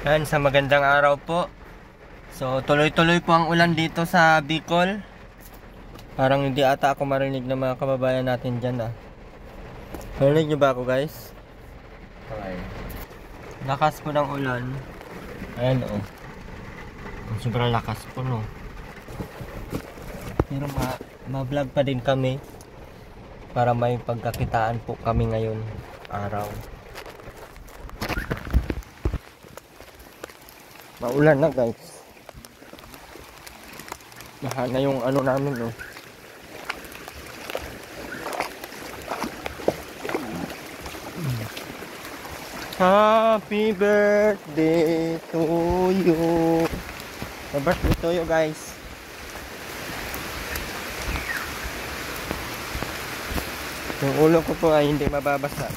Yan, sa magandang araw po. So, tuloy-tuloy po ang ulan dito sa Bicol. Parang hindi ata ako marinig ng mga kababayan natin dyan Marinig nyo ba ako, guys? Okay. Lakas po ng ulan. Ayan sobrang lakas po, no? Pero ma-vlog pa din kami para may pagkakitaan po kami ngayon araw. Maulan na, guys. Baha na yung ano namin, no. Happy birthday to you. Happy birthday to you, guys. Yung ulo ko po ay hindi mababasa.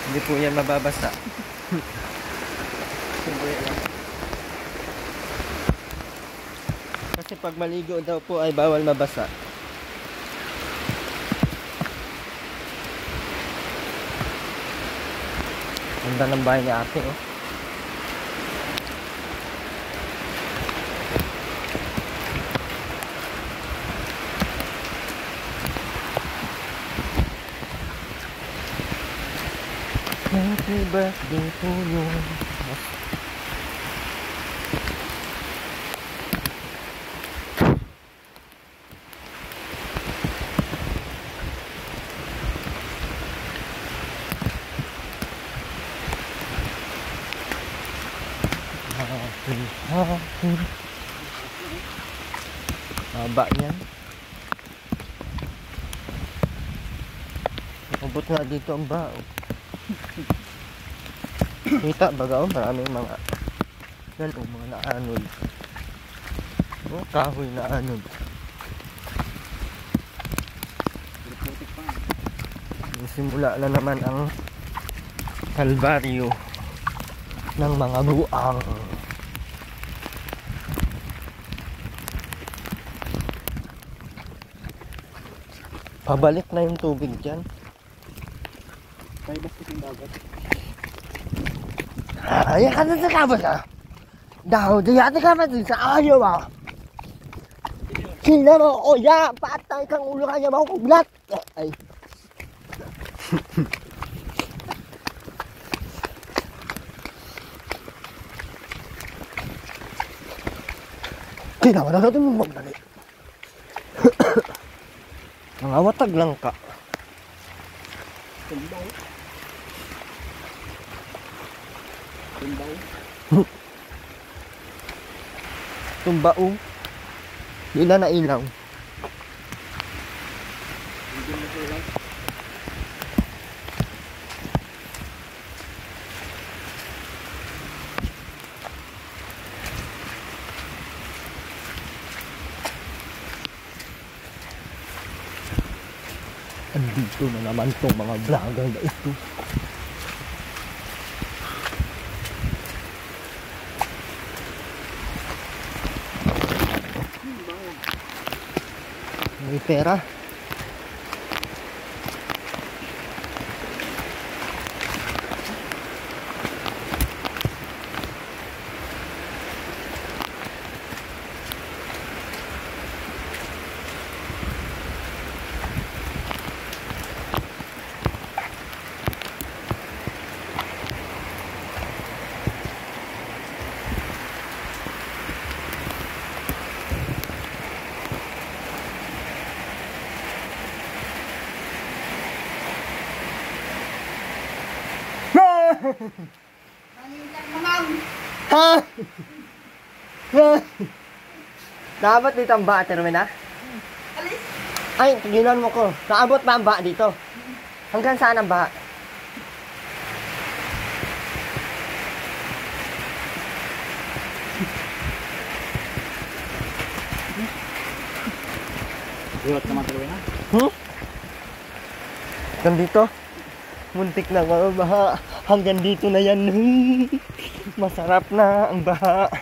Hindi po yan mababasa. Kasi pag maligo daw po ay bawal mabasa. Ganda ng bahay ni ate, oh. Happy birthday to you. Happy. Haba niyan. Abot nga dito ang bao. Kita baga, maraming mga yan, mga naanod. Kahoy na anod. Simula na naman ang kalbaryo ng mga buang. Pabalik na yung tubig dyan. Taibas yung dagat. Ayan ka na sa kabas Daw, diyati ka pa din sa ayaw Sila mo, ya, patay kang ulo kanya makukuglat. Ay. Kinawa na natin mong magbalik. Nangawatag lang ka. Tumbaw. Tumbao. Di na nailaw. Andito na naman tong mga vlogger na ito. May pera. Ha? Naabot dito ang ba, Termina? Ay, tigilan mo ko. Naabot ba ang ba dito? Hanggang saan ang ba? Iwat naman Termina. Hanggang dito? Muntik na mga baha. Hanggang dito na yan. Masarap na ang baha.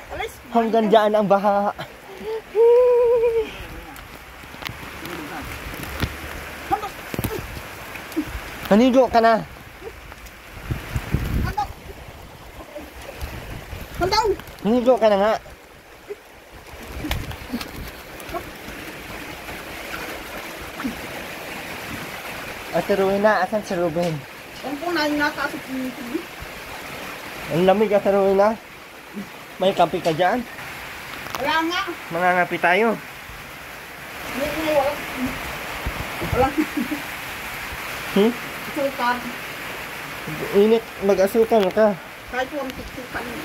Hanggang dyan ang baha. Nanigo ka na. Kandaw! Hinigo ka na nga. Ate Rowena, asan si Ruben? Ang po na yung nataas at tubig. Ang lamig, Ate Rowena. May kape ka dyan? Wala nga. Mangangapi tayo. Hindi wala. Wala. Hmm? Sultan. Init, mag-asukan ka. Kahit 150 pa rin.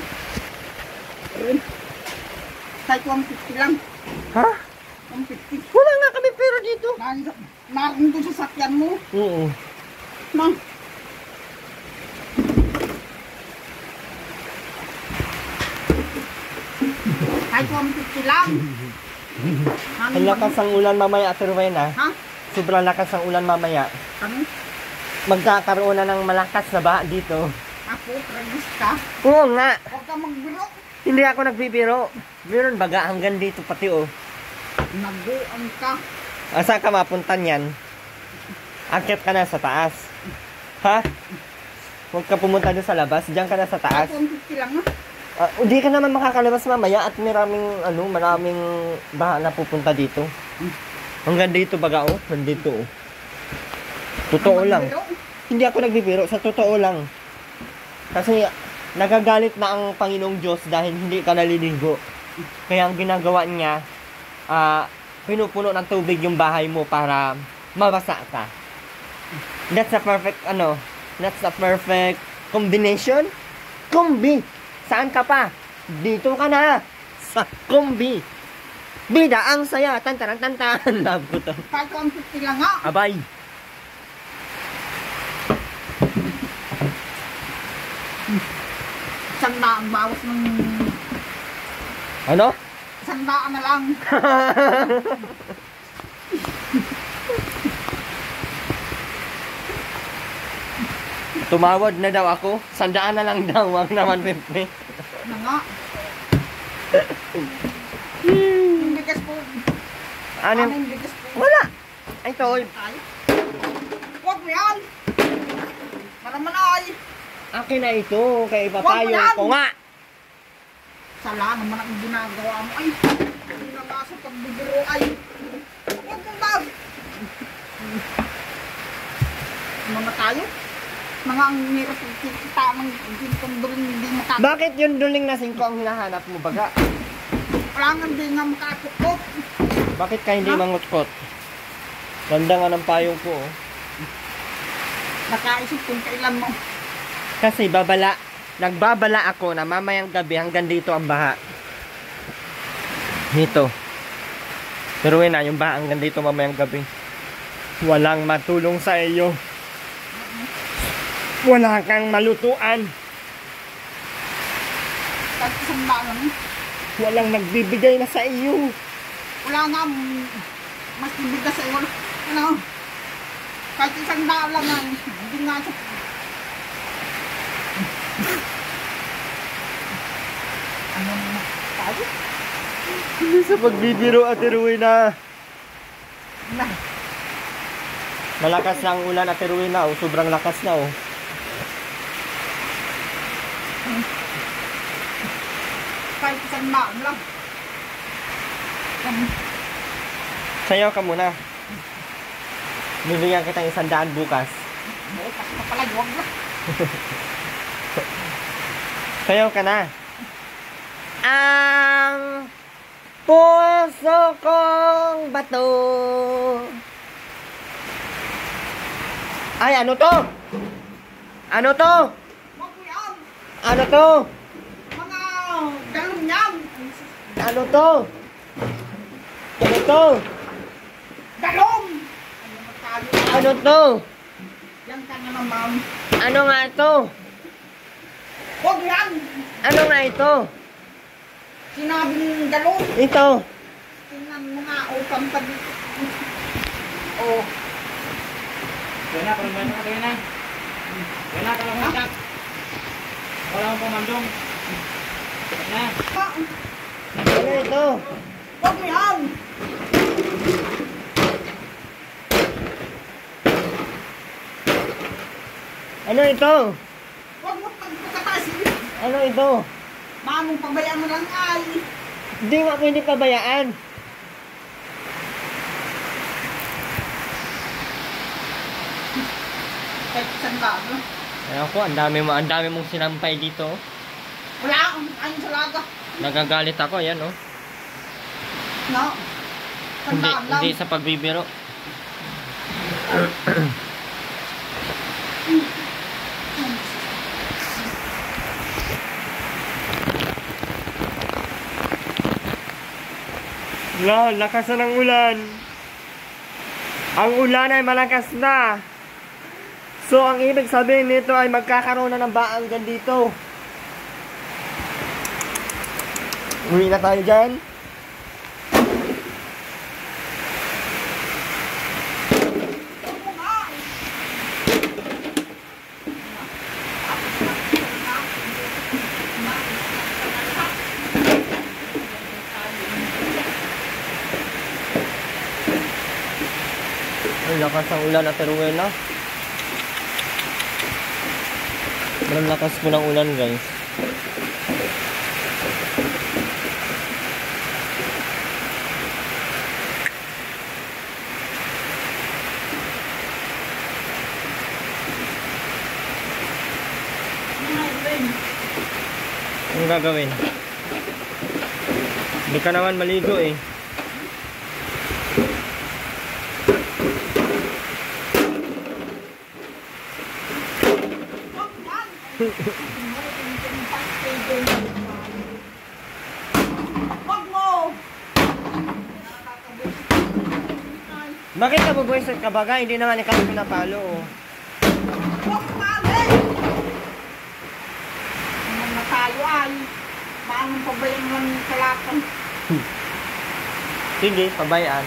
Ayun. Kahit 150 lang. Ha? 150. Wala nga kami pera dito. Naroon doon sa sakyan mo. Oo. Ma. Kahit 150 lang. Ang lakas ang ulan mamaya, Ate Rowena. Ha? Sobrang lakas ang ulan mamaya. Kami? Magkakaroon na ng malakas na baha dito. Ako, tragis ka. Oo nga. Huwag ka magbiro. Hindi ako nagbibiro. Meron baga hanggang dito pati oh. Naguan ka. Asa ka mapunta niyan? Akyat ka na sa taas. Ha? Huwag ka pumunta doon sa labas. Diyan ka na sa taas. Kahit 150 lang ha. Hindi ka naman makakalabas mamaya at maraming baha na pupunta dito. Hanggang dito baga oh. Nandito oh. Totoo lang. Hindi ako nagbibiro. Sa totoo lang. Kasi nagagalit na ang Panginoong Diyos dahil hindi ka naliligo. Kaya ang ginagawa niya, pinupuno ng tubig yung bahay mo para mabasa ka. That's a perfect combination. Kombi! Saan ka pa? Dito ka na! Sa kombi! Bida ang saya! Tantarang-tantan! Love ko to. Kahit 150 lang ha. Abay! Sandaan bawas ng... Ano? Sandaan na lang. Tumawad na daw ako. 100 na lang daw. Wag naman 50. Na nga. Yung bigas po. Ano? Yung bigas po. Wala! Ay, ito. Tayo. Huwag mo yan. Maramanay. Akin na ito. Kay Wag papayo mo yan! ko nga. Sala naman ang ginagawa mo. Ay, hindi na nga sa pagbibiro ay. Huwag mo ba? Mga tayo? Mga ang hirap kita ng gintundurin hindi makakot. Bakit yung duling na 5 ang hinahanap mo baga? Wala nga hindi nga makakot. Bakit ka hindi mangutkot? Ganda nga ng payong ko. Oh. Nakaisip kung kailan mo. Kasi nagbabala ako na mamayang gabi hanggang dito ang baha. Dito. Pero na yung baha hanggang dito mamayang gabi. Walang matulong sa iyo. Wala kang malutuan. Kahit isang lang. Walang nagbibigay na sa iyo. Wala nga mas ibigas sa iyo. Ano? Kahit isang lang nga. Hindi nga sa... Ano naman tayo? Hindi sa pagbibiro, Ate Rowena. Na. Malakas na ang ulan, Ate Rowena. Oh. Sobrang lakas na oh. Kahit isang lang. Sayaw ka muna. Bibigyan kita 100 bukas. Bukas pa pala, huwag na. Sayaw ka na. Ang puso kong bato. Ay, ano to? Ano to? Huwag mo yan. Ano to? Mga galong yan. Ano to? Ano to? Galong! Ano naman tayo? Ano to? Yan ka na naman. Ano nga ito? Huwag yan! Ano nga ito? Sinabing galong. Ito. Tingnan mo nga, upang pag... Oh. Yan na, parang gano'n ka yan na. Yan na, parang gano'n ka. Wala akong pamandong. Yan na. Ano ito? Huwag mo yan! Ano ito? Huwag mo pagkatasin. Ano ito? Manong pabayaan mo lang ay. Hindi nga ako hindi pabayaan. Kahit isang daan. Ayan ko, ang dami mong sinampay dito. Wala, ayun sa laga. Nagagalit ako, ayan oh. No? Isang Hindi, daan lang. hindi sa pagbibiro. Lakas na ng ulan. Ang ulan ay malakas na. So, ang ibig sabihin nito ay magkakaroon na ng baang dyan dito. Uwi na tayo dyan. Ang lakas ng ulan at Rowena. Ang lakas po ng ulan, guys. Anong gagawin? Hindi ka naman maligo eh. Wag mo! Bakit ka bubuwisit ka baga? Hindi naman ikaw pinapalo oh. Wag mali! Ang natalo ay. Manong pabayaan mo lang sa lakan. Sige, pabayaan.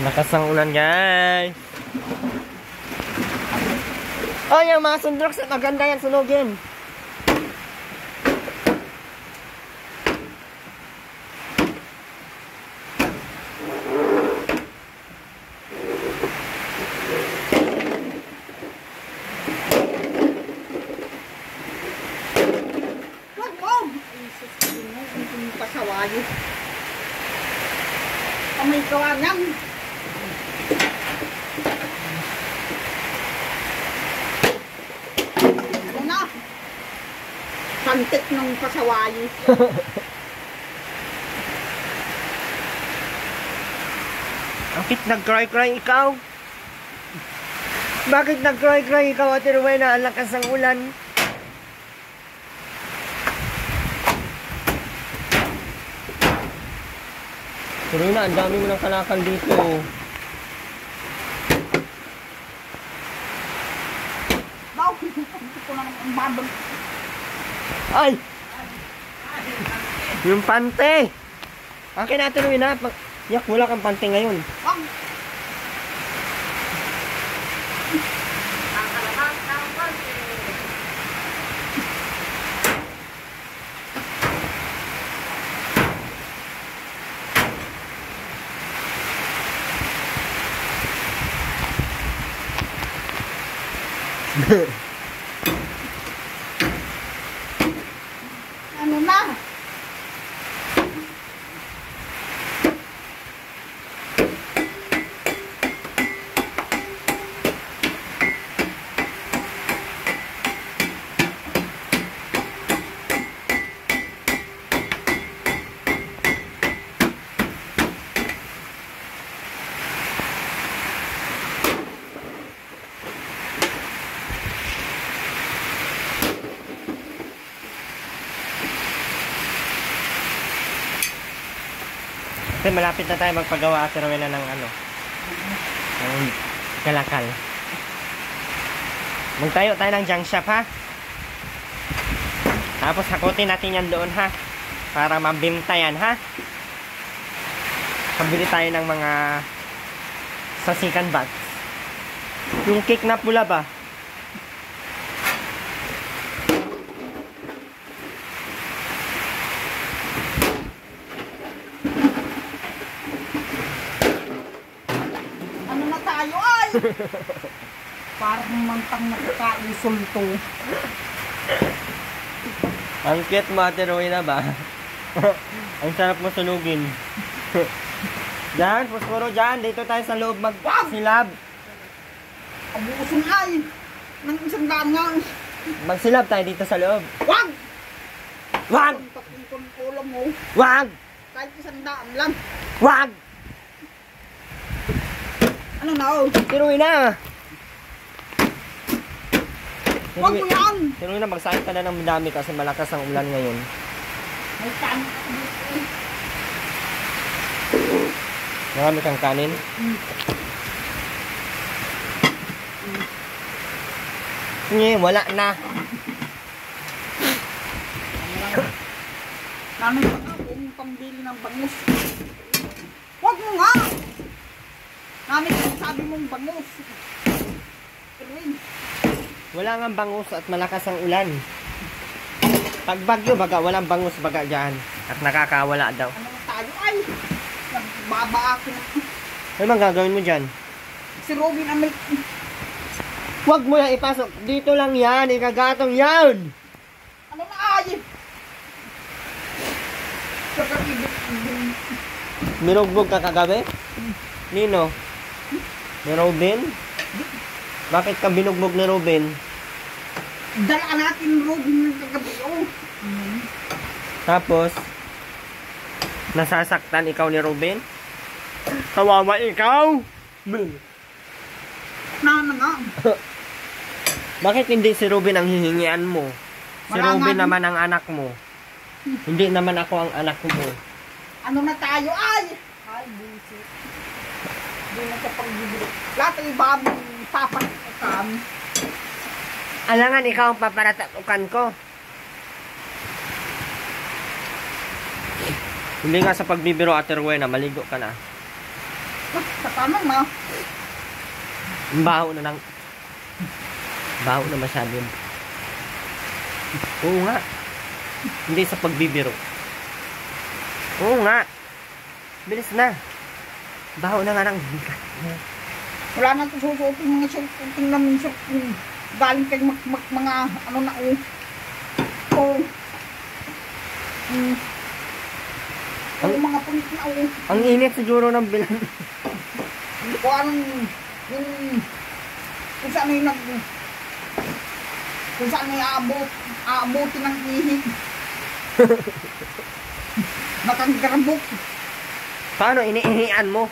Lakas ng ulan, guys. Oh, yung mga sundroks, maganda yan sunugin. Wag mo! Ay, sasabihin mo, hindi pasawayo. Kamay gawa niyan. Ano na? Pantik ng pasawayo. Bakit nag-cry-cry ikaw? Bakit nag-cry-cry ikaw, Ate Rowena? Ang lakas ng ulan. Pero na, ang dami mo ng kalakal dito. Baw, hindi ko na ang babag. Ay! Yung pante! Akin na, Ate Rowena. Yak, wala kang pante ngayon. Wag! Ano na? Kasi malapit na tayo magpagawa, Ate Rowena, ng ano, ng kalakal. Magtayo tayo ng junk shop, ha? Tapos hakutin natin yan doon, ha? Para mabimta yan, ha? Pabili tayo ng mga sasikan bags. Yung cake na pula ba? ay. Parang mantang nakakaisulto. Ang cute mo, Ate Rowena ba? Ang sarap mo sunugin. Diyan, Posporo dyan. Dito tayo sa loob magsilab. Abusin ay. Nang isang daan nga. Magsilab tayo dito sa loob. Wag! Wag! Takintong ulam mo. Wag! Kahit isang daan lang. Wag! Ano na oh? Ate Rowena! Wag mo yan! Ate Rowena, magsakit ka na ng madami kasi malakas ang ulan ngayon. May kanin ako dito. Marami kang kanin. Nye, wala na. Nanay pa nga kung pambili ng bangus. Wag mo nga! Nanay kung sabi mong bangus. Erwin. Wala nga bangus at malakas ang ulan. Pag bagyo, baga walang bangus baga dyan. At nakakawala daw. Ano na tayo ay? Nagbaba ako. Ano bang gagawin mo dyan? Si Robin ang may... Huwag mo na ipasok. Dito lang yan. Ikagatong yan. Ano na ay? Kakakibit. Mirugbog ka kagabi? Nino? Ni Robin? Bakit ka binugbog ni Robin? Dala natin Robin ng kagabi. Oh. Tapos, nasasaktan ikaw ni Robin? Kawawa ikaw? Na nga. Bakit hindi si Robin ang hihingian mo? Si Wala Robin nga. naman ang anak mo. Hindi naman ako ang anak mo. Ano na tayo ay? Ay, bullshit. Hindi na siya pagbibili. Lahat ay iba ang papatukan. Alangan ikaw ang paparatukan ko. Hindi nga sa pagbibiro, Ate Rowena, maligo ka na. Sa tanong na. Ang baho na ng... Baho na masyado. Oo nga. Hindi sa pagbibiro. Oo nga. Bilis na. Baho na nga ng... Wala na ito susuotin mga susuotin namin sa galing kay mga ano na oh. Oh. Ang mga punit na oh. Ang init siguro ng bilan. Kung anong kung saan ay kung saan ay aabutin ng ihi. Nakanggarabok. Paano iniihian mo?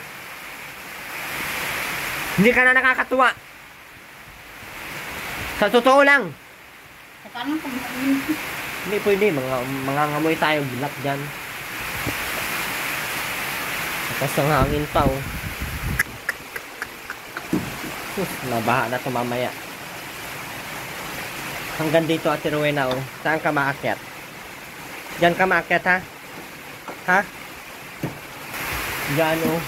Hindi ka na nakakatuwa. Sa totoo lang. Sa kanang pag Hindi pwede. Mga ngamoy tayo. Bilak dyan. Tapos ang hangin pa oh. Sus, nabaha na ito mamaya. Hanggang dito, Ate Rowena oh. Saan ka maakyat? Diyan ka maakyat ha? Ha? Diyan oh.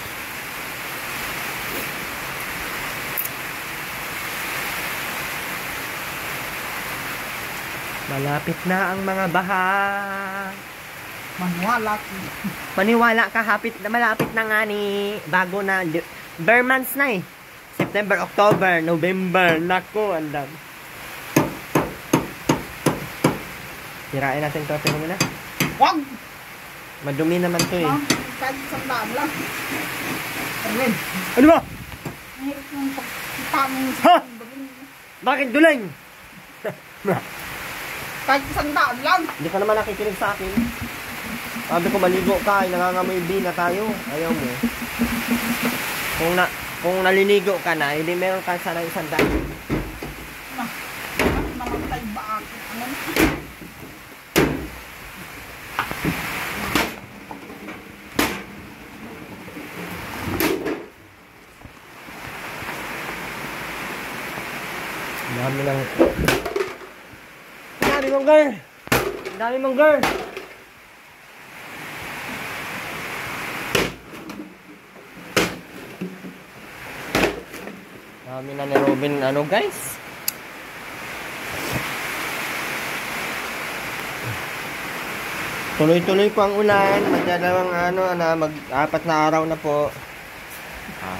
Malapit na ang mga baha. maniwala. Maniwala ka, malapit na nga ni bago na bare months na eh. September, October, November. Nako, andam. Tirain natin ito. Tingnan mo na. Wag! Madumi naman to eh. Kahit isang daan lang. Erwin, Ano ba? ang hirap ng pagkita ng Ha? Bakit duling? kahit isang daan lang. Hindi ka naman nakikinig sa akin. Sabi ko maligo ka, ay nangangamoy B na tayo. Ayaw mo. Kung naliligo ka na, hindi meron ka sana isang daan. Namatay ba ako? Ano na? Dami lang. Dami mong girl. Dami mong girl. Dami na ni Robin. Ano guys? Tuloy-tuloy po ang ulan. Magdalawang mag-apat na araw na po.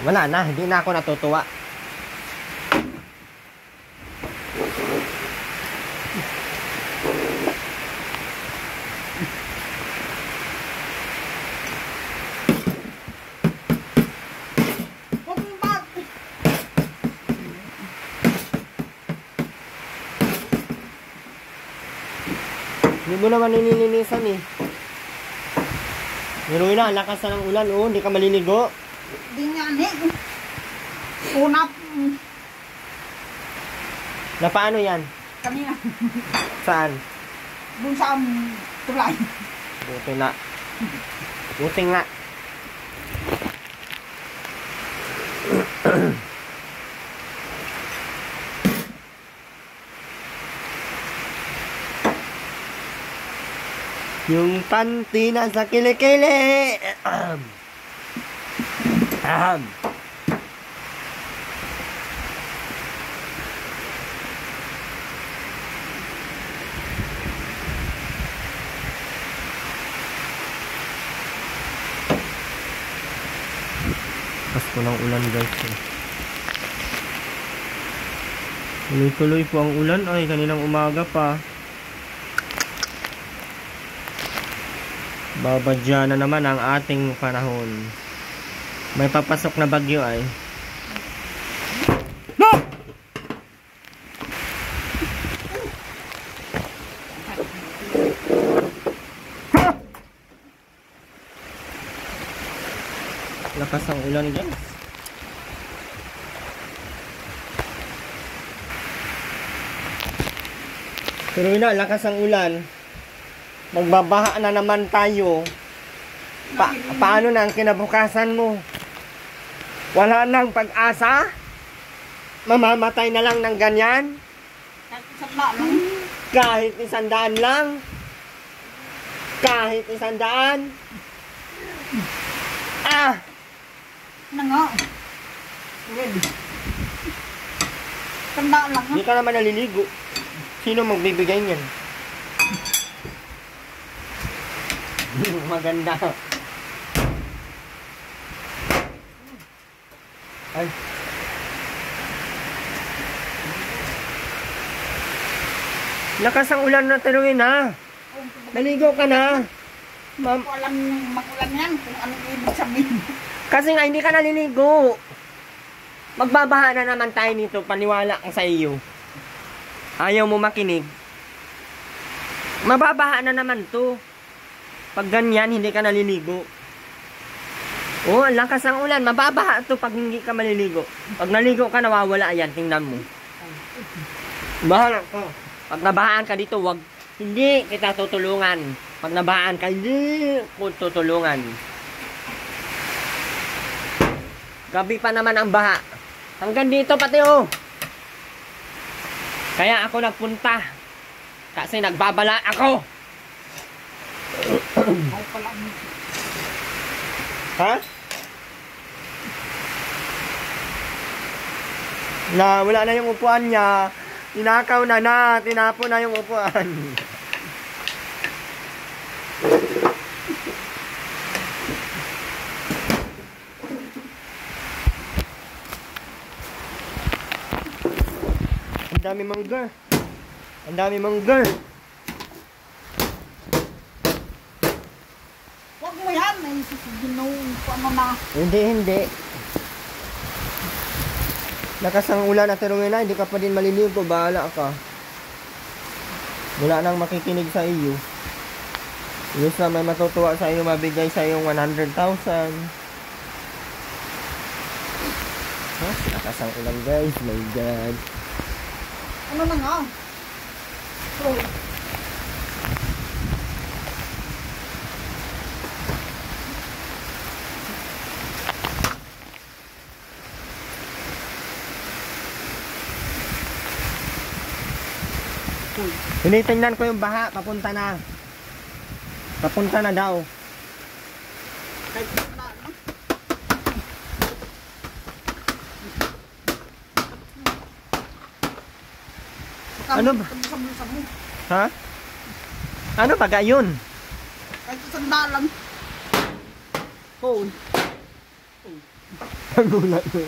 Wala na. Hindi na ako natutuwa. mo naman nililinisan eh. Pero yun na, lakas na ng ulan. Oh, hindi ka maliligo. Di nga ni. Una, Na paano yan? kanina. Saan? Doon sa tulay. Buti na. Buti nga. Yung panty na sa kilikili. Ahem. Ahem. Pasko ng ulan guys. Tuloy-tuloy po ang ulan. Ay, kaninang umaga pa. Babadya na naman ang ating panahon. May papasok na bagyo ay. No! Lakas ang ulan guys. Pero yun na, lakas ang ulan. Magbabaha na naman tayo. Paano na ang kinabukasan mo? Wala nang pag-asa? Mamamatay na lang ng ganyan? Kahit isang daan lang. Kahit 100 lang? Kahit 100? Ah! Na nga. Ready. Tanda lang ha. Hindi ka naman naliligo. Sino magbibigay niyan? Maganda. Ay. Lakas ang ulan na taluin ha. Naligo ka na. Ma'am. Walang makulan yan kung anong ibig sabihin. Kasi nga hindi ka naliligo. Magbabaha na naman tayo nito. Paniwala ko sa iyo. Ayaw mo makinig. Mababaha na naman to. Pag ganyan, hindi ka naliligo. Oh, ang lakas ng ulan. Mababaha to pag hindi ka maliligo. Pag naligo ka, nawawala yan. Tingnan mo. Bahala ka. Pag nabahaan ka dito, wag. Hindi kita tutulungan. Pag nabahaan ka, hindi ko tutulungan. Gabi pa naman ang baha. Hanggang dito pati oh. Kaya ako nagpunta. Kasi nagbabala ako. Ay pala. Ha? Na wala na yung upuan niya. Tinakaw na. Tinapo na yung upuan. Ang dami mangga. Ang dami mangga. Huwag mo yan. Ay ginoon ko ano na. Hindi. Lakas ang ulan at terungin na, hindi ka pa din maliligo, bahala ka. Wala nang makikinig sa iyo. Yes na may matutuwa sa iyo, mabigay sa iyo 100,000. Lakas ang ulan guys, my God. Ano na nga? So, Tinitingnan ko yung baha, papunta na. Papunta na daw. kahit tanda na. Ano ba? Sabi-sabi. Ha? Ano ba gayon? Kahit isang daan lang. Oh. Nagulat ko.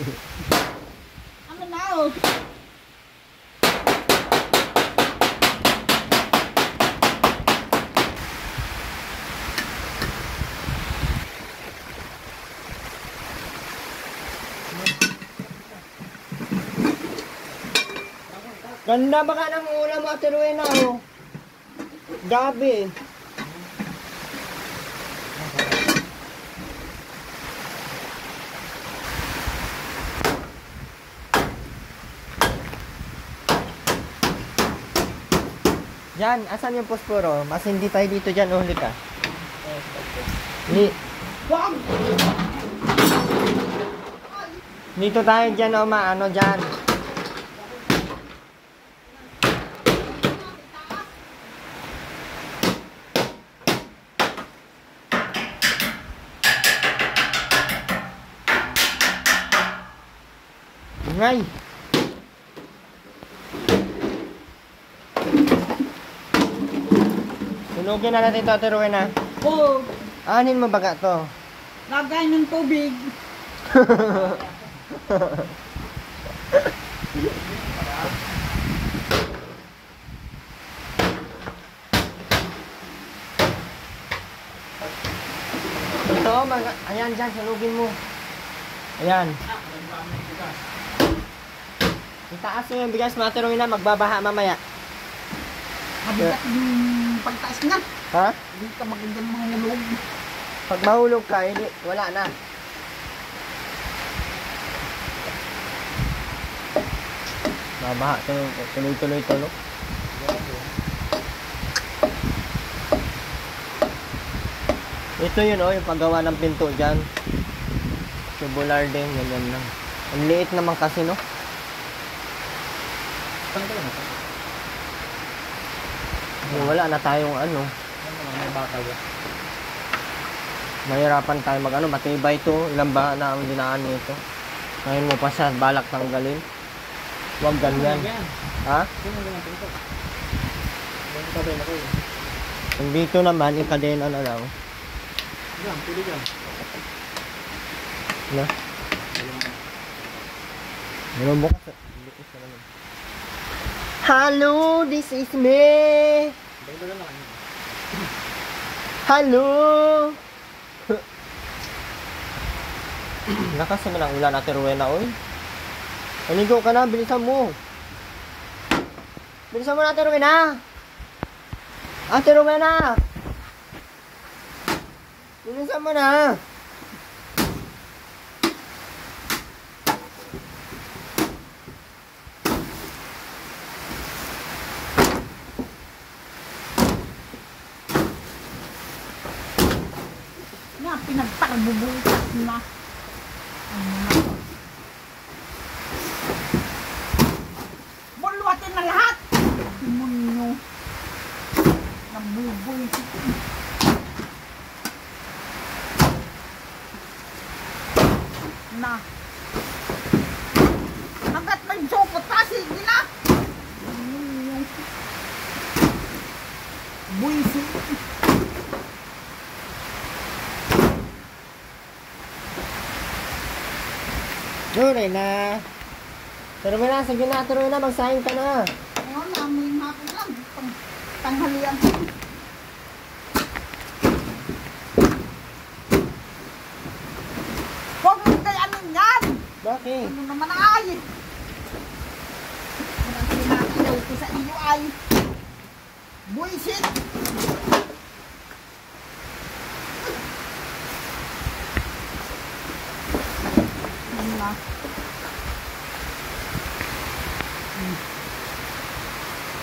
Ano na oh? Ganda baka ng ulam mo, Ate Rowena, oh. Gabi. Jan, asan yung posporo? Mas hindi tayo dito dyan, huli ka. Wag! Dito tayo dyan, o maano dyan. Ngay! Tunugin na natin ito, Ate Rowena. Oh, Anin mo baga to? lagay ng tubig. Ito, ayan dyan, sunugin mo. Ayan. Itaas mo yung bigas, Ate Rowena, magbabaha mamaya. Mabigat yung pagtaas nga. Ha? Hindi ka magandang mahulog. Pag mahulog ka, hindi, wala na. Babaha, tuloy-tuloy ito, no? Ito yun, oh, yung paggawa ng pinto dyan. Tubular din, ganyan lang. Ang liit naman kasi, no? Wala na tayong ano. May bakal ba? Mahirapan tayo mag-ano, matibay ito. Ilang ba na ang dinaan nito. Ngayon mo pa siya, balak tanggalin. Huwag ganyan. Ha? Ang dito naman, yung kadena na lang. Yan, pili dyan. Na? Meron bukas. Hello, this is me. Dagdagan lang. Hello. Lakas naman ang ulan, Ate Rowena, oy. Maligo ka na, bilisan mo. Bilisan mo na, Ate Rowena. Ate Rowena. Bilisan mo na. Nga, pinagpakabubutas na. Bulwatin na lahat. Simunyo. Nabuboy. Na. Hanggat may sopot pa, sige na. Buisit. Tuloy na. Pero na, sige na, tuloy na, magsahin ka na. Ngayon, namin hapon lang. Tanghalian. Huwag mo kayanin yan. Bakit? Ano naman ay? Ang sinakayaw ko sa iyo ay buisit. Ano na?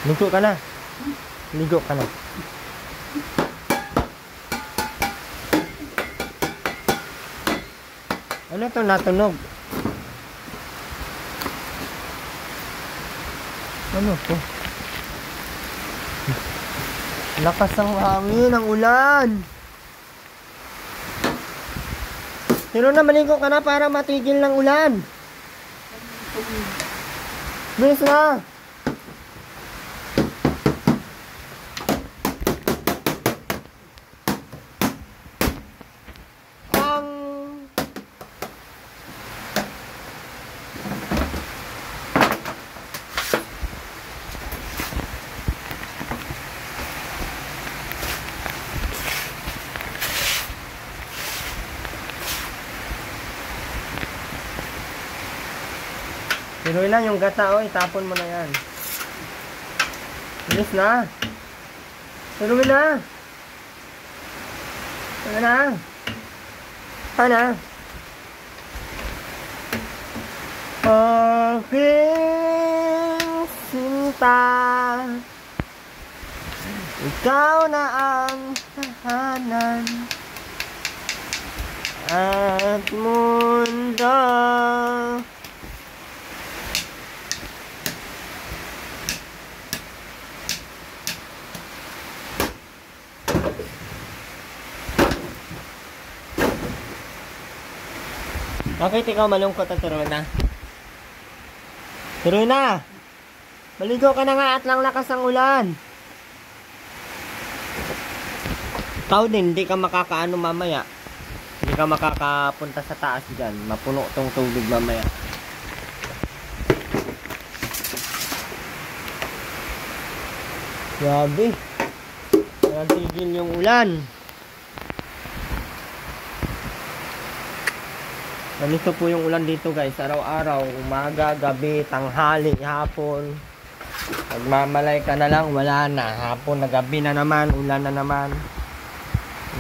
Ligo ka na. Ligo ka na. Ano to natunog? Ano to? Lakas ang hangin, ang ulan. Pero na maligo ka na para matigil ng ulan. Bilis na. Pero lang yung gata, oh, itapon mo na yan. Bilis na. Tuloy na. Ano na? Sana. Aking sinta, ikaw na ang tahanan at mundo. Bakit ikaw malungkot at Rona? Rona! Maligo ka na nga at lang lakas ang ulan. Ikaw din, hindi ka makakaano mamaya. Hindi ka makakapunta sa taas dyan. Mapuno tong tubig mamaya. Grabe. Walang tigil yung ulan. Ganito po yung ulan dito guys, araw-araw, umaga, gabi, tanghali, hapon. Pagmamalay ka na lang, wala na. Hapon na gabi na naman, ulan na naman.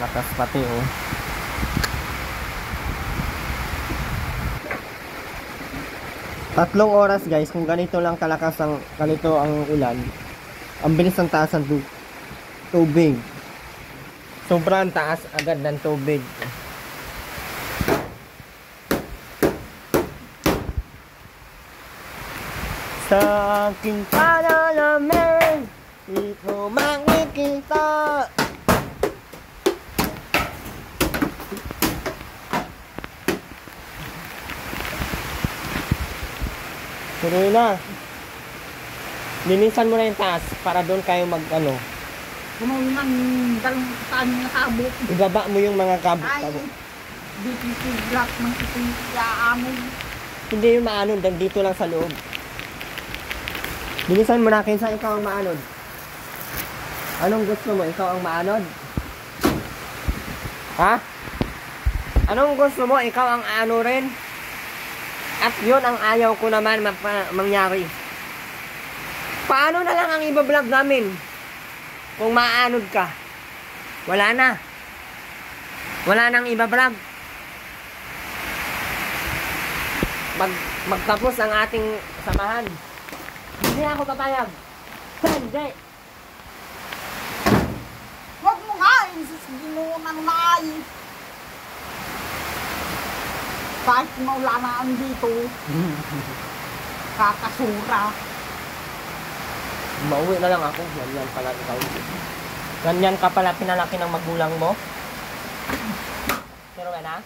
Lakas pati oh. Tatlong oras guys, kung ganito lang kalakas ang, ganito ang ulan, ang bilis ng taas ng tubig. Sobrang taas agad ng tubig. Sa aking panalamin, di ko makikita. Tuloy na. Linisan mo na yung taas para doon kayo mag-ano. Puno ng dalawang saan na sabot. Ibaba mo yung mga Ay, kabot. DPC block ng ipinyaamon. Hindi yung maanod, dito lang sa loob. Linisan mo na, kinsa ikaw ang maanod. Anong gusto mo? Ikaw ang maanod? Ha? Anong gusto mo? Ikaw ang ano rin? At yun ang ayaw ko naman mangyari. Paano na lang ang iba-vlog namin? Kung maanod ka. Wala na. Wala nang iba-vlog. Magtapos ang ating samahan. Hindi ako papayag. Hindi. Huwag mo nga, insisigilungan na ay. Kahit maulanaan dito, kakasura. Mauwi na lang ako. Ganyan pala ikaw. Ganyan ka pala pinalaki ng magulang mo. Pero na?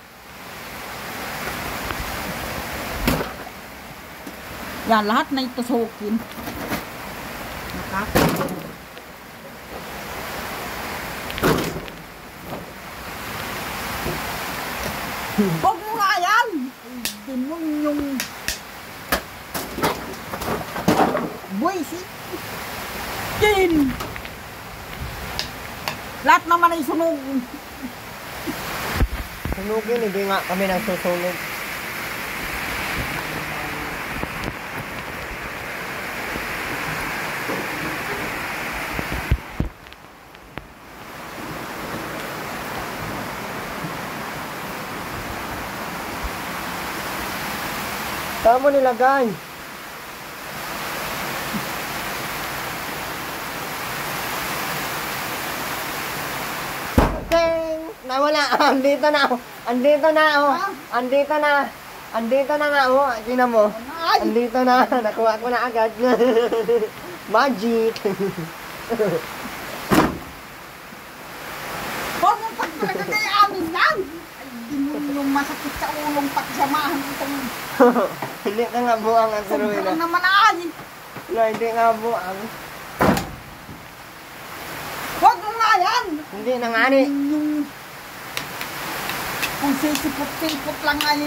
Yan, lahat na itusukin. Nakakasura. Huwag mo nga yan! Demonyong buwisit. Din! Lahat naman ay sunog. Sunugin, hindi nga kami nagsusunog. Saan mo nilagay? Ding! Nawala. Andito na. Andito na. Oh. Andito na. Andito na nga. Oh. Tingnan mo. Andito na. Nakuha ko na agad. Magic. Huwag mo pagpalaga kayo amin yan! Ay, di mo yung masakit sa ulong pagsamahan itong Hindi ka nga buang ang sobrang Ruina. naman ay. Wala, hindi nga buang. Huwag mo nga yan! Hindi na nga ni. Yung kung sisipot-sipot lang ay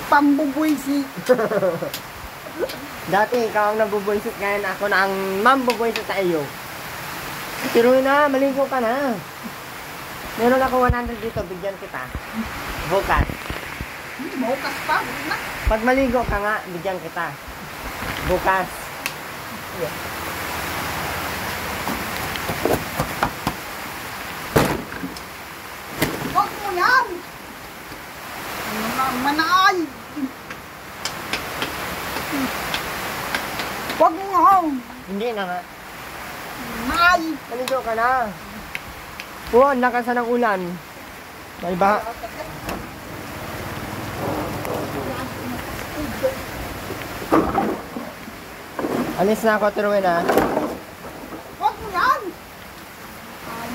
pambubuisi. Dati ikaw ang nabubuisit, ngayon ako na ang mambubuisit sa iyo. Pero na, maligo ka na. Meron ako 100 dito, bigyan kita. Bukas. Bukas pa, huwag na. Pag maligo ka nga, bigyan kita. Bukas. Hindi na nga. May! Maligo ka na. Oo, ang lakas na ng ulan. May baha. Alis na ako, Truwin ha. Huwag mo yan! Ay.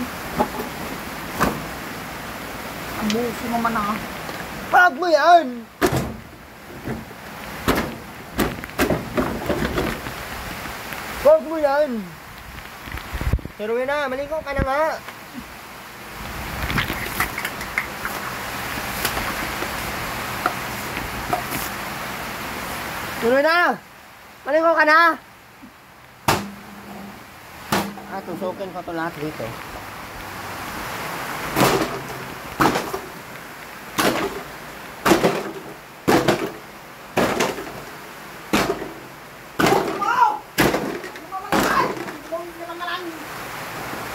Ang buso naman ah. Wag mo yan! Wag mo yan! Truwin na, maligo ka na nga. Truwin na! Maligo ka na! Tusukin ko ito lahat dito.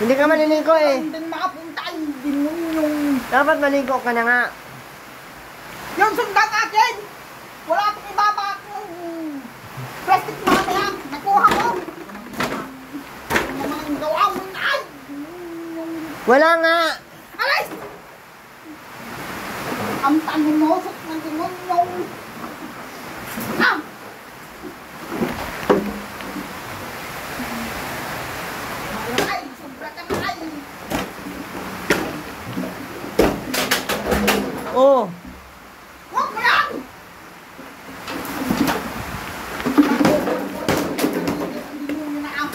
Hindi ka maliligo eh. Hindi makapunta din yung... Dapat maligo ka na nga. Yung sundan akin! Wala akong ibaba akong plastic mamaya. Nakuha ko. Ano naman ang gawa mo na ay? Wala nga. Alis! Ang tanumosok ng demonyong... Ah! Ay, sobra ka na ay. Oh. Huwag mo yan! Demonyo na ah.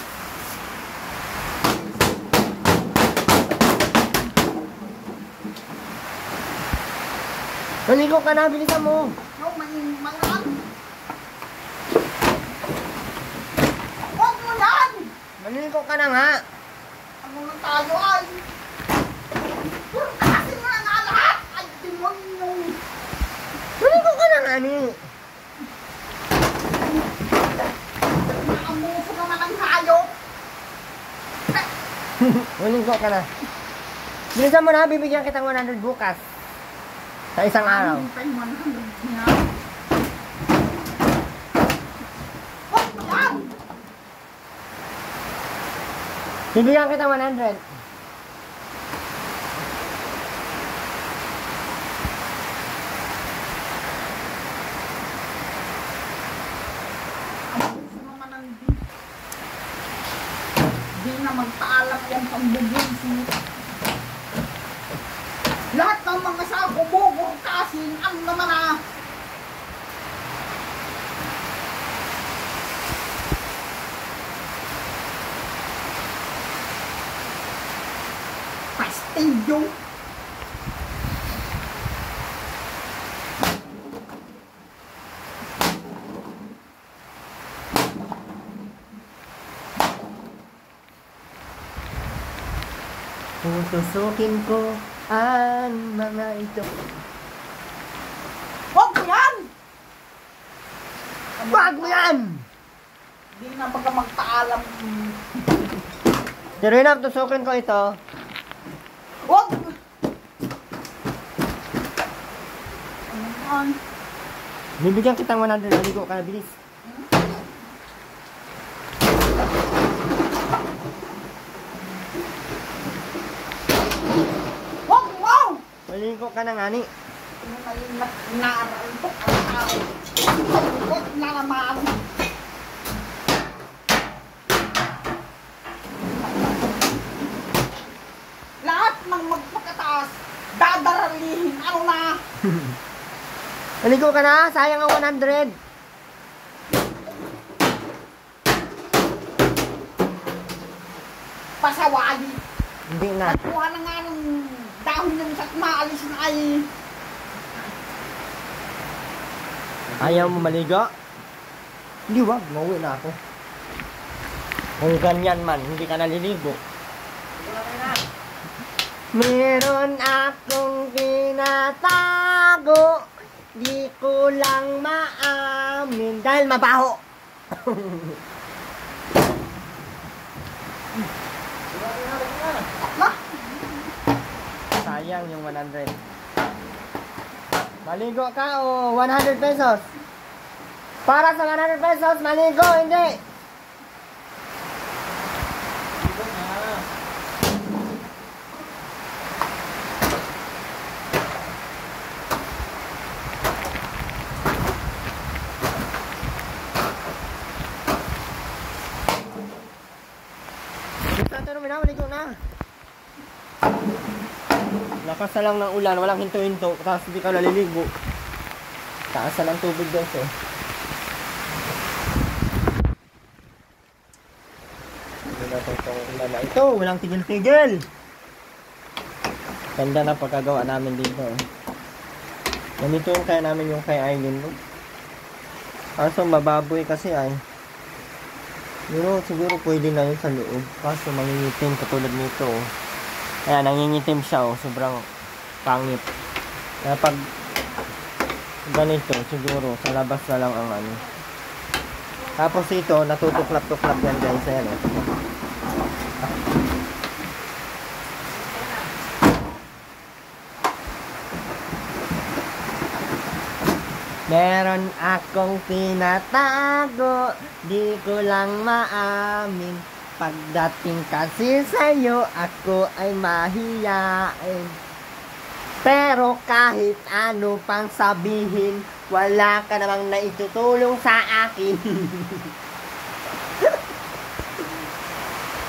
Maligo ka na, bilisan mo. No, mangan. Huwag mo yan! Maligo ka na nga. Ano na tayo ay? Kasi mo na nga lahat! Ay, demonyo! Maligo ka na nga ni. Nakamuso naman ang hayop! Maligo ka na. Bilisan mo na, bibigyan kitang 100 bukas. Sa isang araw. Ang 100 niya. Huwag mo yan! Bibigyan kitang 100. Gusto naman ang di na magpaalam yung pambubunsit. Lahat ng mga sako bubur kasing ang naman ah. Pastilyo. Tutusukin ko ang mga ito. Huwag mo yan! Wag mo yan! Di na baga magpaalam. Pero yun, tusukin ko ito. Huwag! Ano yan? Bibigyan kitang 100. Maligo ka na, bilis. Huwag mo! Maligo ka na nga ni. Narantok ang tao. Huwag na naman. Lahat ng magpakataas, dadaralihin. Ano na? Maligo ka na, sayang ang 100. Pasawali. Hindi na. Kuha na nga ng dahon ng sakma. Alis na ay... Ayaw mo maligo? Hindi, wag. Mauwi na ako. Kung ganyan man, hindi ka naliligo. Meron akong pinatago, di ko lang maamin dahil mabaho. Sayang yung 100. Maligo ka o 100 pesos? Para sa 100 pesos, maligo, hindi. maligo na. Lakas na lang ng ulan, walang hinto-hinto, tapos hindi ka naliligo. Taas na ng tubig guys eh. Hindi na itong ulan na ito, walang tigil-tigil. Ganda na pagkagawa namin dito eh. Ganito yung kaya namin yung kay Aileen. Kaso mababoy kasi ay. Pero siguro pwede na yun sa loob. Kaso mangingitim katulad nito oh. Kaya nangingitim siya oh. Sobrang pangit. Kaya pag ganito siguro sa labas na lang ang ano. Tapos ito natutuklap-tuklap yan guys. Ayan oh. Meron akong tinatago, di ko lang maamin. Pagdating kasi sa'yo, ako ay mahiyain. Pero kahit ano pang sabihin, wala ka namang naitutulong sa akin.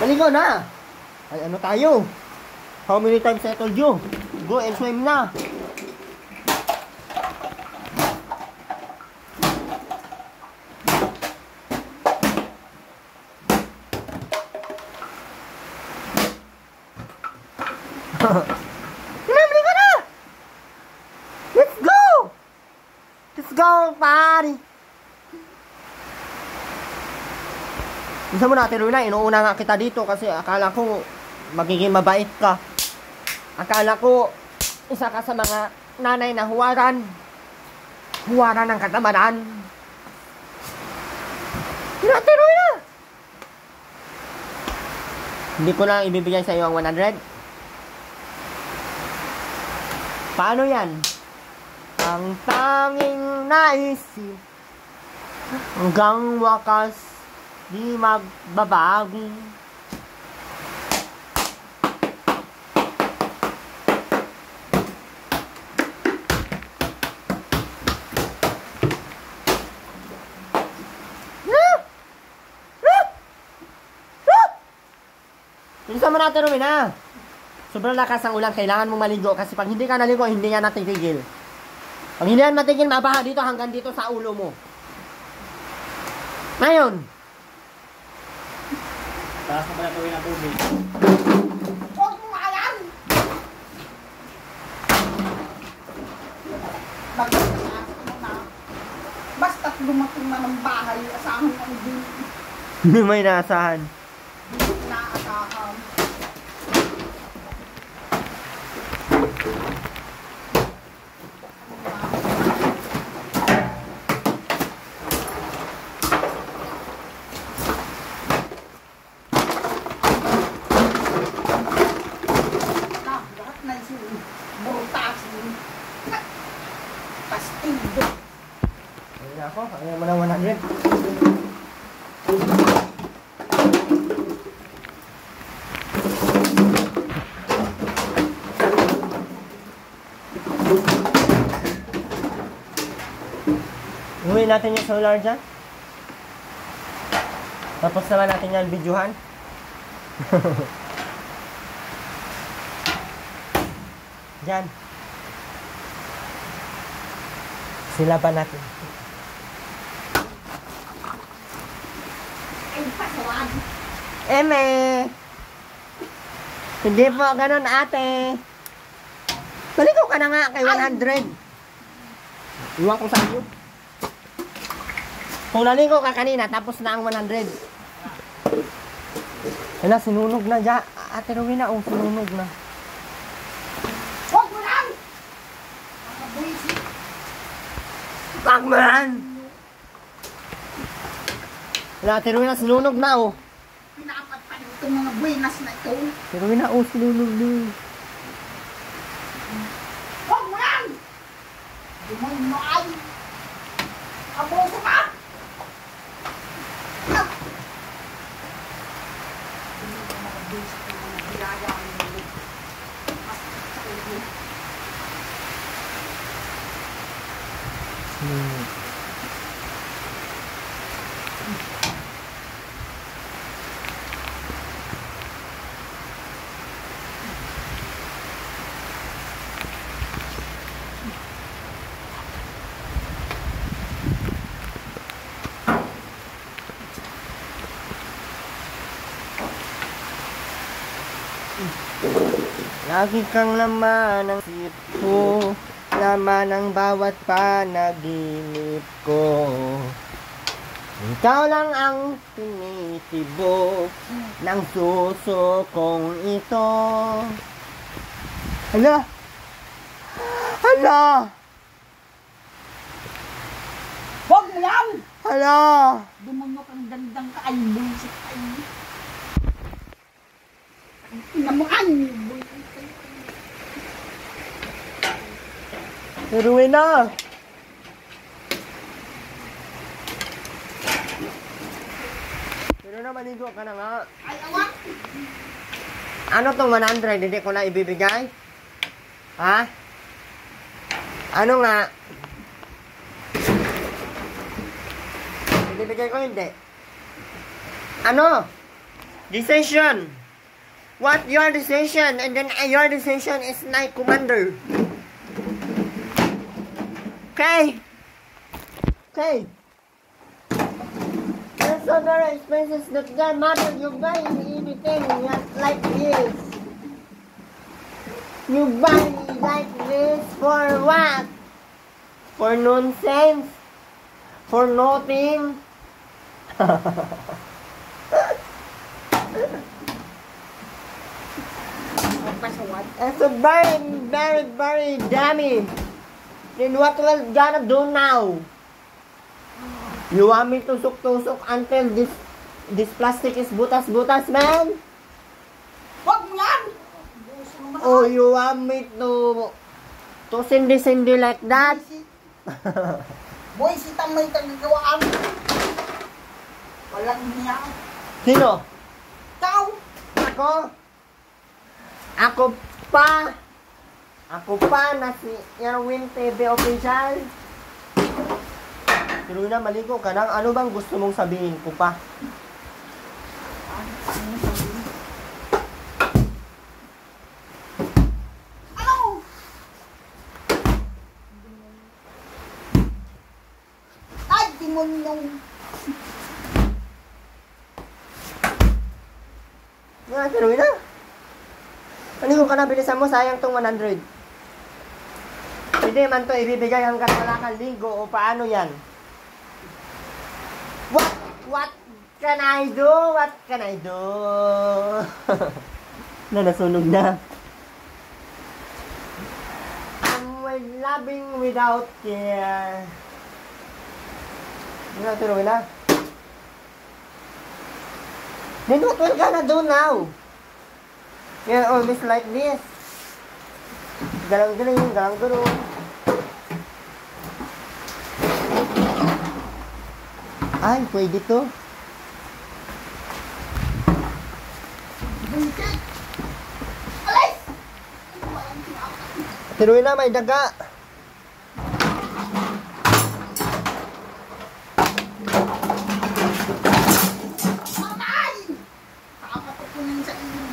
Maligo na! Ay ano tayo? How many times I told you? Go and swim na! Maligo na! Let's go! Let's go, pari! Isa mo natin, Runa, inuuna nga kita dito kasi akala ko magiging mabait ka. Akala ko isa ka sa mga nanay na huwaran. Huwaran ng katamaran. Natin, Runa! Hindi ko lang ibibigay sa iyo ang 100. Paano yan? Ang tanging naisip hanggang wakas di magbabago. Bilisan mo natin, Romina. Sobrang lakas ang ulan, kailangan mong maligo kasi pag hindi ka naligo, hindi yan natitigil. Pag hindi yan matigil, mabaha dito hanggang dito sa ulo mo. Ngayon. Taas na pala tuwin ang tubig. Huwag mo nga yan! Basta't dumating na ng bahay, asahan ang Hindi may naasahan. inaasahan. Lahat na yung burutasin. Pastigo. Ayun ako, ayaw mo ng 100. Uwi natin yung solar dyan. Tapos naman natin yan videohan. Dyan. Sila ba natin? Ay, pasawan. Eme! Hindi po ganun ate. Baligaw ka na nga kay 100. Iwan ko sa iyo. Kung naligo ka kanina, tapos na ang 100. Wala, sinunog na dyan. Ate Rowena, oh, sinunog na. Huwag mo lang! Nakabuisi. Wag mo yan! Wala, Ate Rowena, sinunog na, oh. Pinapatpan itong mga buenas na ito. Ate Rowena, oh, sinunog na. Huwag mo lang! Hindi mo ay. Abuso ka! Lagi kang laman ng isip ko, laman ng bawat panaginip ko. Ikaw lang ang tinitibok ng suso kong ito. Hala! Hala! Huwag mo yan! Hala! Dumunok ang dandang ka ay bullshit ay. Inamuan! Bullshit ay. Turuin na! Pero na, maligo ka na nga. Ay, awak! Ano tong 100? Hindi ko na ibibigay? Ha? Ano nga? Ibibigay ko hindi. Ano? Decision. What your decision? And then your decision is my commander. Okay? Okay. There's other expenses that don't matter. You buy anything like this. You buy like this for what? For nonsense? For nothing? Pasawad. It's a very dummy. Then what will gonna do now? You want me to tusok until this plastic is butas-butas, man? Huwag mo yan! Buso mo ba? Oh, you want me to sindi like that? Boy, si Tamay kagagawaan. Walang niya. Sino? Ikaw! Ako? Ako pa na si Erwin TV Official. Pero na, maligo ka na. Ano bang gusto mong sabihin ko pa? Ano? Ay, demonyong. Nga, pero na. Maligo ka na, bilisan mo. Sayang tong 100. Hindi man to ibibigay hanggat wala kang ligo o paano yan? What can I do? What can I do? Nasunog na. I'm loving without care. Hindi na, tuloy na. Then what will gonna do now? You're always like this. Galang-galing, galang-galang. Ay, pwede to. Bullshit! Alis! Tiruin na, may daga. Patay! Kakapatunin sa iyo.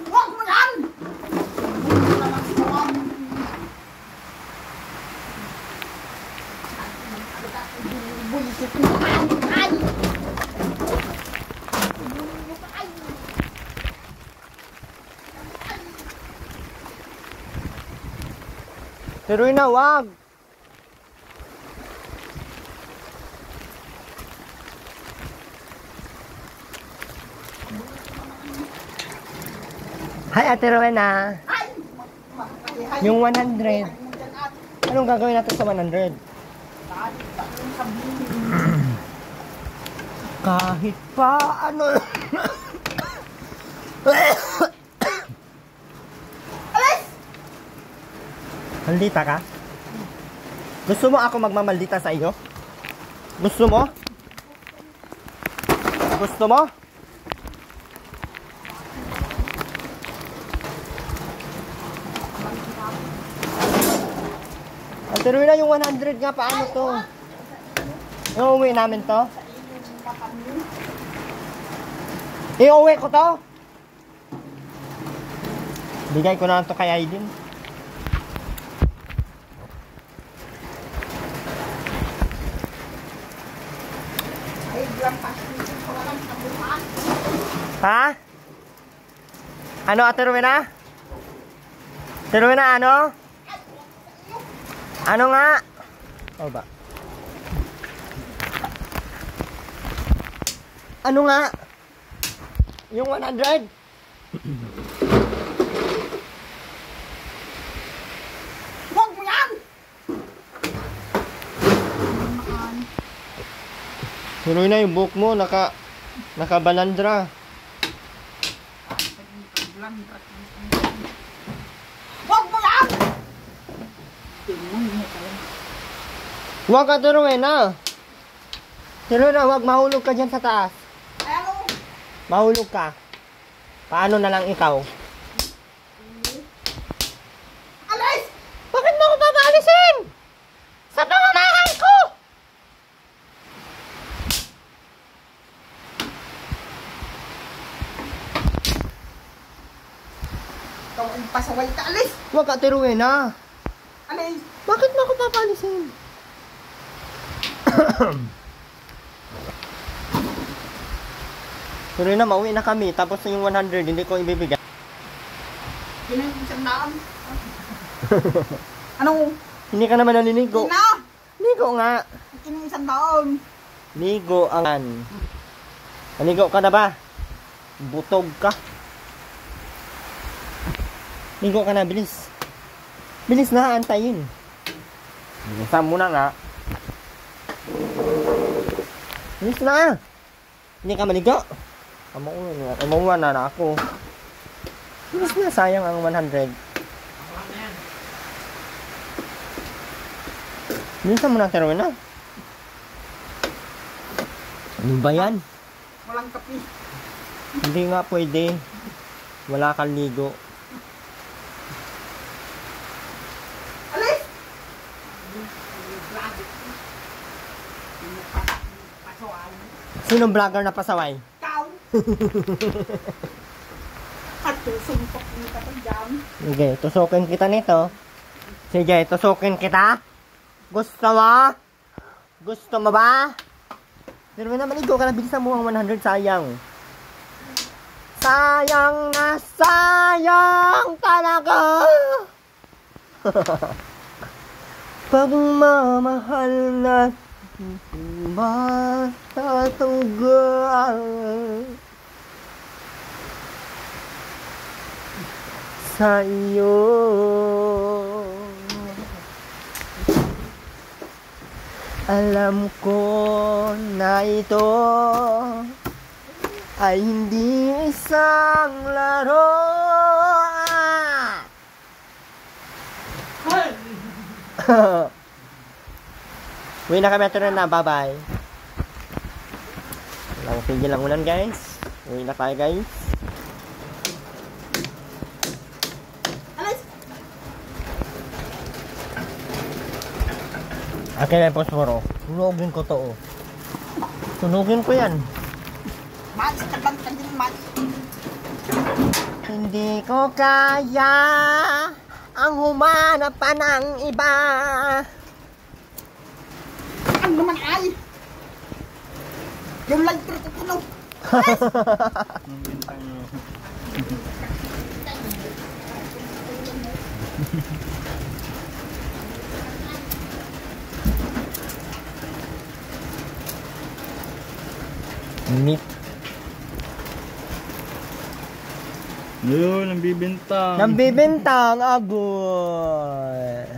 Huwag mo yan! Bullshit mo. Ay! Tiruin na, wag. Hi, Ate Rowena. Ay! Yung 100. Anong gagawin natin sa 100? Kahit pa ano. Alis! Maldita ka? Gusto mo ako magmamaldita sa iyo? Gusto mo? Gusto mo? Ate Pero na yung 100 nga, paano to? Iuwi namin to? Iuwi ko to? Bigay ko na lang to kay Aiden. Ha? Ano, Ate Rowena? Ate Rowena, ano? Ano nga? O ba? Ano nga? Yung 100? Huwag mo yan! Pero na yung buhok mo, nakabalandra. Huwag mo yan! Huwag ka, Ate Rowena. Pero na, huwag mahulog ka dyan sa taas. Ano? Mahulog ka. Paano na lang ikaw? Alis! Bakit mo ako papaalisin? Sa pamamahay ko! Ikaw ay pasaway ka, alis! Huwag ka, Ate Rowena. Alis! Bakit mo ako papaalisin? Pero na, mauwi na kami. Tapos yung 100, hindi ko ibibigay. Yun ang isang daan. Ano? Hindi ka naman naliligo. Ina! Ligo nga. Yun ang isang daan. Ligo ang... Naligo ka na ba? Butog ka. Ligo ka na, bilis. Bilis na, antayin. Bilisan mo na nga. Bilis na. Hindi ka maligo. Amuwan na ako. Bilis na, sayang ang 100. Bilisan mo na, Ate Rowena. Ano ba yan? Walang kapi. Hindi nga pwede. Wala kang ligo. Alis! Sinong vlogger na pasaway? Ikaw! At susumpok mo ka dyan. Sige, tusukin kita nito. Sige, tusukin kita. Gusto mo? Gusto mo ba? Pero na maligo ka na, bilisan mo ang 100, sayang. Sayang na sayang talaga. Pagmamahal na matatugal sa iyo. Alam ko na ito ay hindi isang laro. Uwi na kami, ito na, bye-bye. Walang tigil ang ulan, guys. Uwi na tayo, guys. Alis! Akin na yung posporo. Sunugin ko to, oh. Sunugin ko yan. Malis ka lang ka din, malis. Hindi ko kaya ang humanap pa ng iba. Ano naman ay? Yung light trip ko no. Meat. Yun, nambibintang. Nambibintang, agoy.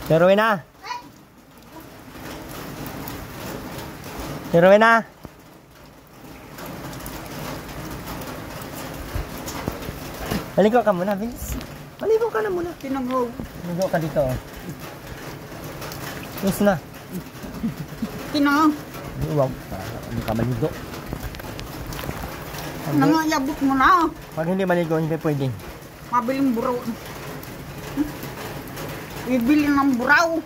Teruin na. Teruin na. Maligo ka muna, Vince. Maligo ka na muna. Tinagog. Maligo ka dito. Yes na. Tinagog. Huwag. Hindi ka maligo. Nangayabot mo na. Pag hindi maligo, hindi pwede. Pabiling buraw. Bibili ng buraw.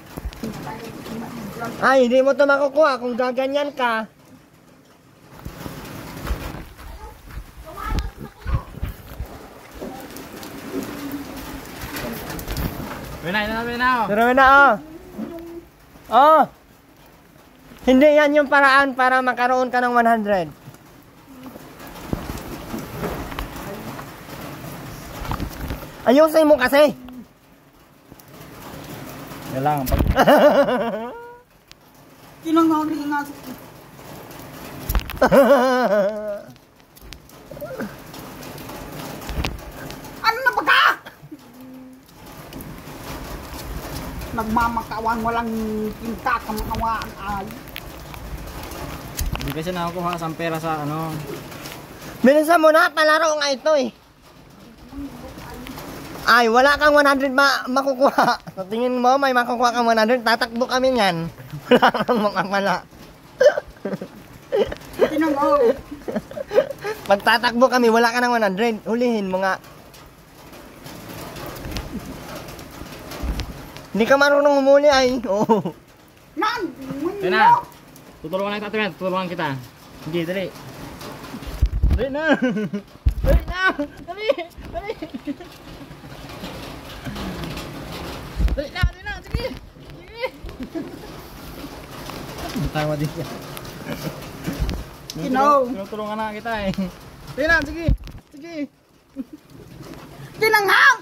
Ay, hindi mo to makukuha kung gaganyan ka. Wena. Pero na, oh. Oh. Hindi yan yung paraan para makaroon ka ng 100. Ayusin mo kasi. Yan lang. Kinangari nga. Ano na baga? Nagmamakawang walang tinta kamawaan ay. Hindi kasi nakakuha sa pera sa ano. Bilisan mo na, palaro nga ito eh. Ay, wala kang 100 makukuha. Sa tingin mo, may makukuha kang 100, tatakbo kami niyan. Wala kang makapala. Tinangaw. Pag tatakbo kami, wala ka ng 100. Hulihin mo nga. Hindi ka marunong humuli ay. Oo. Nan! Yan na. Tutulungan na kita, Ate. Tutulungan kita. Sige, dali. Dali na. Dali na. Dali. Dali. Dali na. Sige. Sige. Tawa din siya. Tinaw. Tinutulungan na kita eh. Dali na. Sige. Sige. Tinangaw!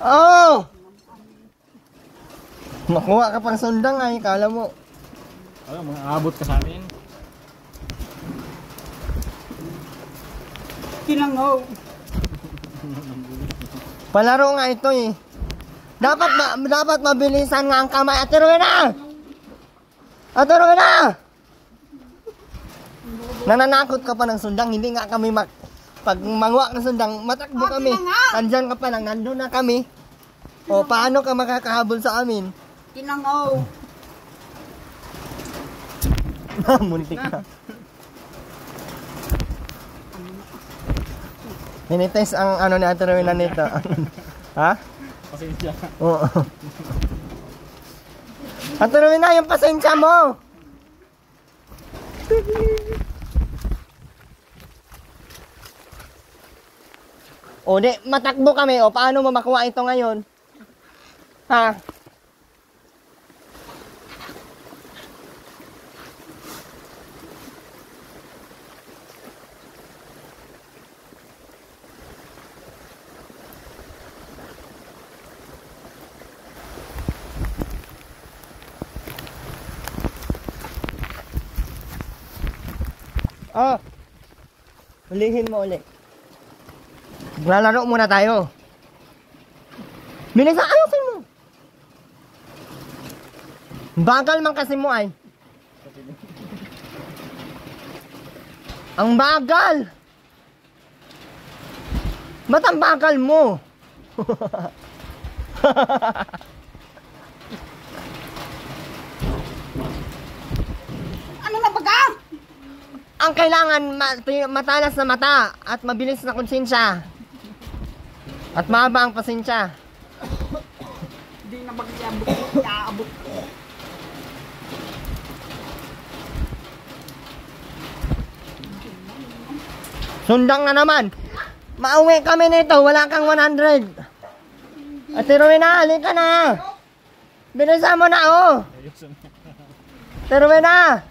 Oh! Makuha ka pang sundang ay, kala mo. Alam, mga abot ka sa amin. Tinangaw. Palaro nga ito eh. Dapat mabilisan nga ang kamay. Ate Rowena! Ate Rowena! Nananakot ka pa ng sundang, hindi nga kami pag mangwa ka sundang, matakbo Ate kami. na nga! Nandyan ka pa lang, nandun na kami. O, paano ka makakahabol sa amin? Tinangaw. Muntik ka. Hinites ang ano ni Ate Rowena nito. Ha? Pasensya. Oo. Ate Rowena, yung pasensya mo. O di, matakbo kami. O paano mo makuha ito ngayon? Ha? Oh. Ulihin mo ulit. Maglalaro muna tayo. Bilisan, ayusin mo. Bagal man kasi mo ay. Ang bagal. Ba't ang bagal mo? Ano na baga? Ang kailangan matalas na mata at mabilis na konsensya. At mahaba ang pasensya. Hindi na mag-iabot. Iaabot. Sundang na naman. Mauwi kami nito, wala kang 100. Ate Rowena, halika na. Bilisan mo na, oh. Ate Rowena.